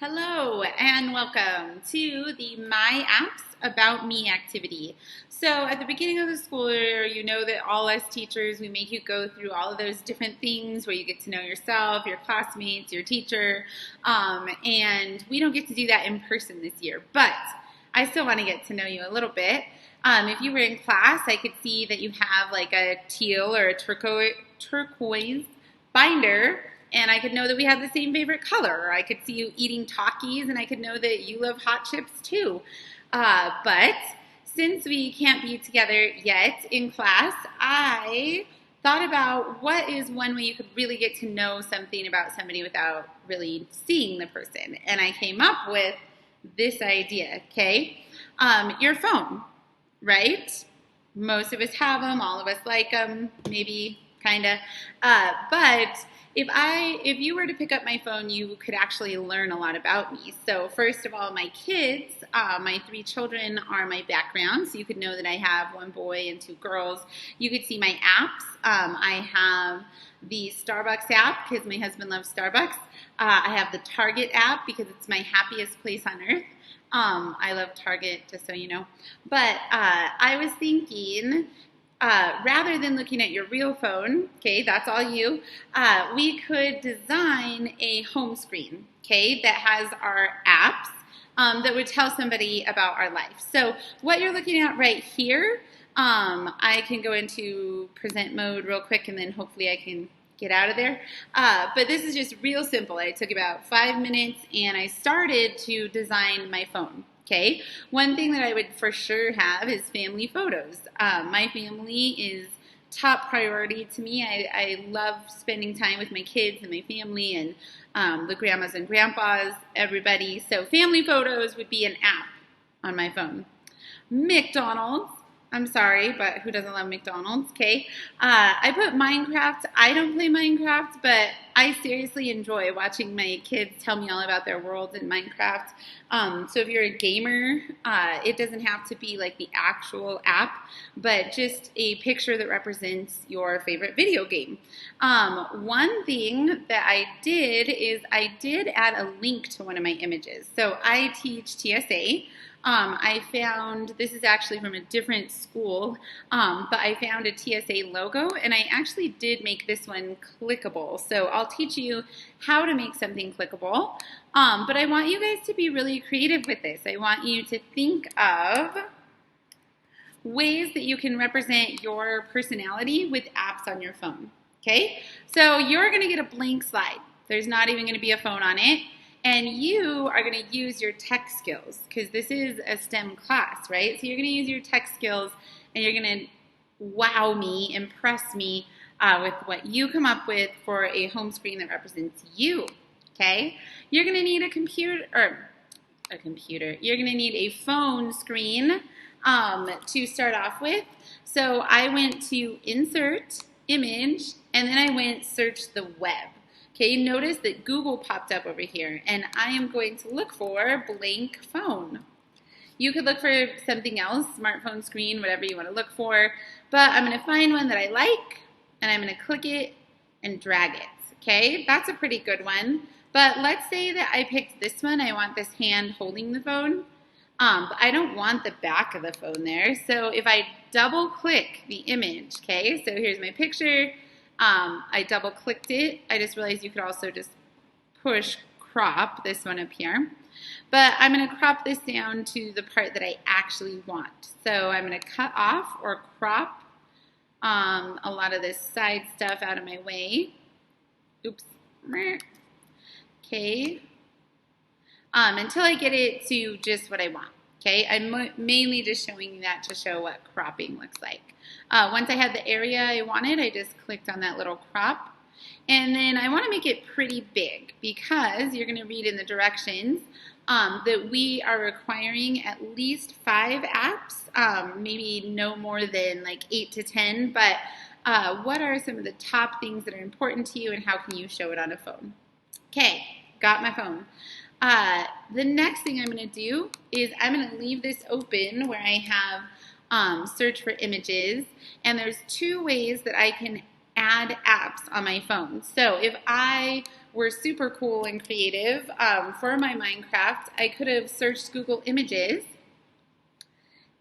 Hello and welcome to the My Apps About Me activity. So at the beginning of the school year, you know that all us teachers, we make you go through all of those different things where you get to know yourself, your classmates, your teacher, and we don't get to do that in person this year, but I still want to get to know you a little bit. If you were in class, I could see that you have like a teal or a turquoise binder, and I could know that we have the same favorite color. Or I could see you eating Takis, and I could know that you love hot chips too. But since we can't be together yet in class, I thought about what is one way you could really get to know something about somebody without really seeing the person. And I came up with this idea, okay? Your phone, right? Most of us have them, all of us like them, maybe, kind of. But if you were to pick up my phone, you could actually learn a lot about me. So first of all, my kids, my 3 children are my background. So you could know that I have 1 boy and 2 girls. You could see my apps. I have the Starbucks app because my husband loves Starbucks. I have the Target app because it's my happiest place on earth. I love Target, just so you know. But I was thinking, rather than looking at your real phone, okay, that's all you, we could design a home screen, okay, that has our apps that would tell somebody about our life. So what you're looking at right here, I can go into present mode real quick and then hopefully I can get out of there. But this is just real simple. I took about 5 minutes and I started to design my phone. Okay, one thing that I would for sure have is family photos. My family is top priority to me. I love spending time with my kids and my family and the grandmas and grandpas, everybody. So family photos would be an app on my phone. McDonald's. I'm sorry, but who doesn't love McDonald's, okay? I put Minecraft. I don't play Minecraft, but I seriously enjoy watching my kids tell me all about their worlds in Minecraft. So if you're a gamer, it doesn't have to be like the actual app, but just a picture that represents your favorite video game. One thing that I did is I did add a link to one of my images. So I teach TSA. I found, this is actually from a different school, but I found a TSA logo, and I actually did make this one clickable. So I'll teach you how to make something clickable, but I want you guys to be really creative with this. I want you to think of ways that you can represent your personality with apps on your phone, okay? So you're going to get a blank slide. There's not even going to be a phone on it. And you are going to use your tech skills because this is a STEM class, right? So you're going to use your tech skills and you're going to wow me, impress me with what you come up with for a home screen that represents you, okay? You're going to need a computer. You're going to need a phone screen to start off with. So I went to Insert, Image, and then I went Search the Web. Okay, notice that Google popped up over here, and I am going to look for blank phone. You could look for something else, smartphone screen, whatever you want to look for, but I'm going to find one that I like, and I'm going to click it and drag it. Okay, that's a pretty good one, but let's say that I picked this one. I want this hand holding the phone, but I don't want the back of the phone there, so if I double-click the image, okay, so here's my picture. I double clicked it. I just realized you could also just push crop this one up here. But I'm going to crop this down to the part that I actually want. So I'm going to cut off or crop a lot of this side stuff out of my way. Oops. Okay. Until I get it to just what I want. Okay, I'm mainly just showing you that to show what cropping looks like. Once I had the area I wanted, I just clicked on that little crop. And then I want to make it pretty big because you're going to read in the directions that we are requiring at least 5 apps, maybe no more than like 8 to 10. But what are some of the top things that are important to you and how can you show it on a phone? Okay, got my phone. The next thing I'm going to do is I'm going to leave this open where I have search for images, and there's 2 ways that I can add apps on my phone. So if I were super cool and creative. For my Minecraft, I could have searched Google Images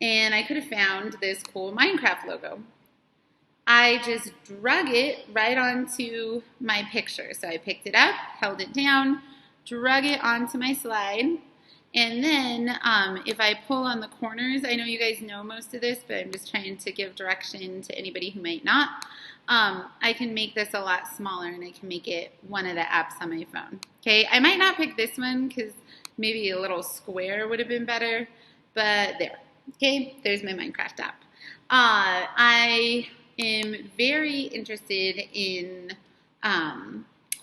and I could have found this cool Minecraft logo. I just drug it right onto my picture. So I picked it up, held it down, drug it onto my slide, and then if I pull on the corners, I know you guys know most of this, but I'm just trying to give direction to anybody who might not. I can make this a lot smaller, and I can make it one of the apps on my phone. Okay, I might not pick this one because maybe a little square would have been better, but there. Okay, there's my Minecraft app. I am very interested in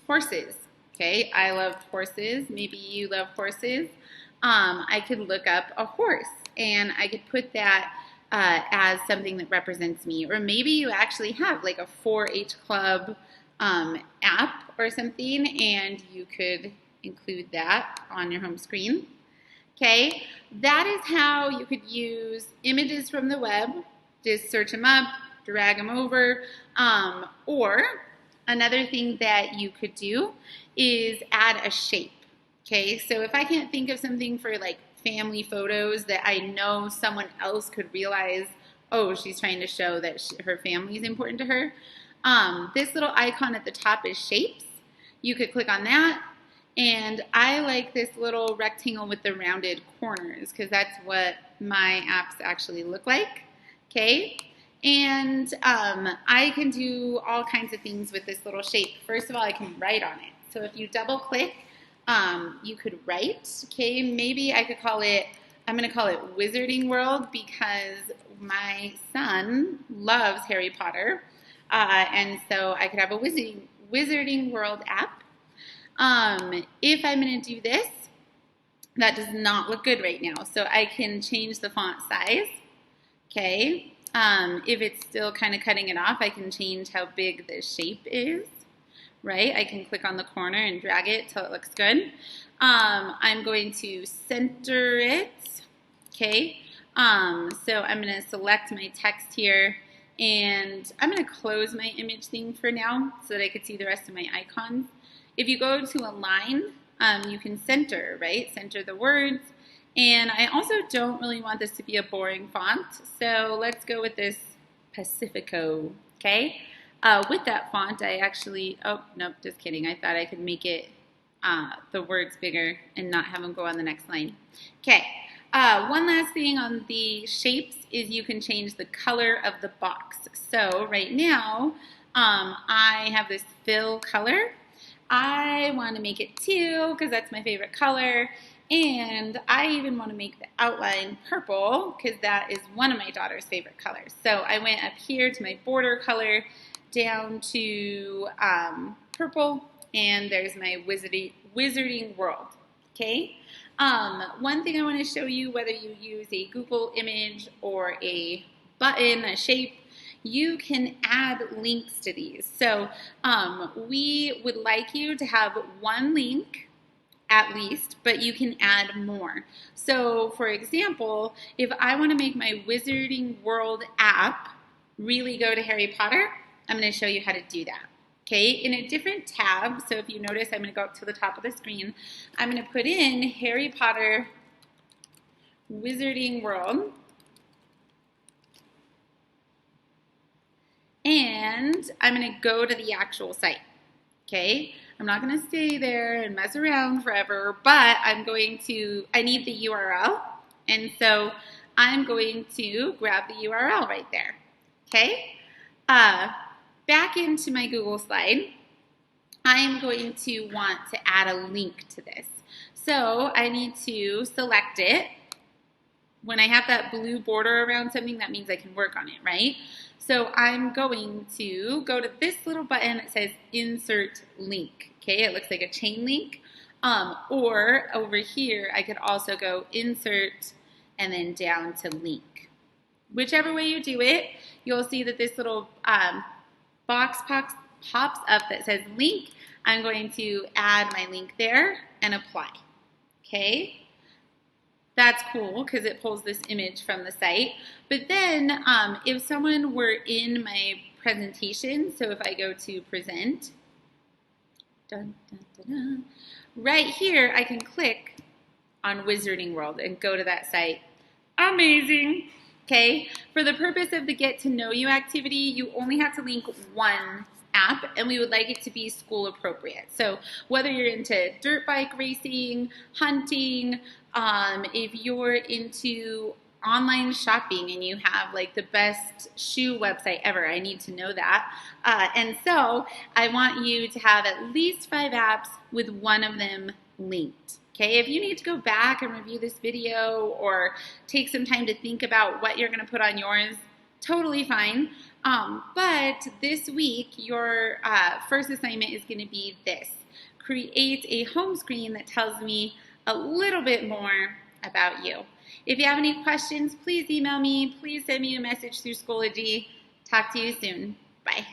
horses. Okay, I love horses. Maybe you love horses. I could look up a horse and I could put that as something that represents me. Or maybe you actually have like a 4-H club app or something, and you could include that on your home screen. Okay, that is how you could use images from the web. Just search them up, drag them over. Or another thing that you could do is add a shape. Okay, so if I can't think of something for like family photos that I know someone else could realize, oh, she's trying to show that her family is important to her. This little icon at the top is shapes. You could click on that. And I like this little rectangle with the rounded corners because that's what my apps actually look like. Okay, and I can do all kinds of things with this little shape. First of all, I can write on it. So if you double click, you could write. Okay, maybe I could call it, I'm going to call it Wizarding World because my son loves Harry Potter. And so I could have a Wizarding World app. If I'm going to do this, that does not look good right now. So I can change the font size. Okay. If it's still kind of cutting it off, I can change how big the shape is. Right? I can click on the corner and drag it till it looks good. I'm going to center it. Okay. So I'm going to select my text here, and I'm going to close my image thing for now so that I could see the rest of my icons. If you go to align, you can center, right? Center the words. And I also don't really want this to be a boring font, so let's go with this Pacifico, okay? With that font, I actually, oh, nope, just kidding. I thought I could make it the words bigger and not have them go on the next line. Okay, one last thing on the shapes is you can change the color of the box. So right now, I have this fill color. I want to make it teal because that's my favorite color. And I even want to make the outline purple because that is one of my daughter's favorite colors. So I went up here to my border color, down to purple, and there's my Wizarding World. Okay. One thing I want to show you, whether you use a Google image or a button, a shape, you can add links to these. So we would like you to have one link at least, but you can add more. So for example, if I want to make my Wizarding World app really go to Harry Potter, I'm going to show you how to do that. Okay, in a different tab, so if you notice, I'm going to go up to the top of the screen. I'm going to put in Harry Potter Wizarding World. And I'm going to go to the actual site. Okay, I'm not going to stay there and mess around forever, but I need the URL. And so I'm going to grab the URL right there. Okay, back into my Google slide, I'm going to want to add a link to this. So I need to select it. When I have that blue border around something, that means I can work on it, right? So I'm going to go to this little button that says Insert Link. Okay, it looks like a chain link. Or over here, I could also go Insert and then down to Link. Whichever way you do it, you'll see that this little box pops up that says Link. I'm going to add my link there and apply. Okay. That's cool because it pulls this image from the site. But then if someone were in my presentation, so if I go to present, Dun, dun, dun, dun. Right here, I can click on Wizarding World and go to that site. Amazing. Okay, for the purpose of the Get to Know You activity, you only have to link one app, and we would like it to be school appropriate. So whether you're into dirt bike racing, hunting, if you're into online shopping and you have like the best shoe website ever, I need to know that. And so I want you to have at least 5 apps with one of them linked. Okay, if you need to go back and review this video or take some time to think about what you're going to put on yours, totally fine. But this week, your first assignment is going to be this. Create a home screen that tells me a little bit more about you. If you have any questions, please email me. Please send me a message through Schoology. Talk to you soon. Bye.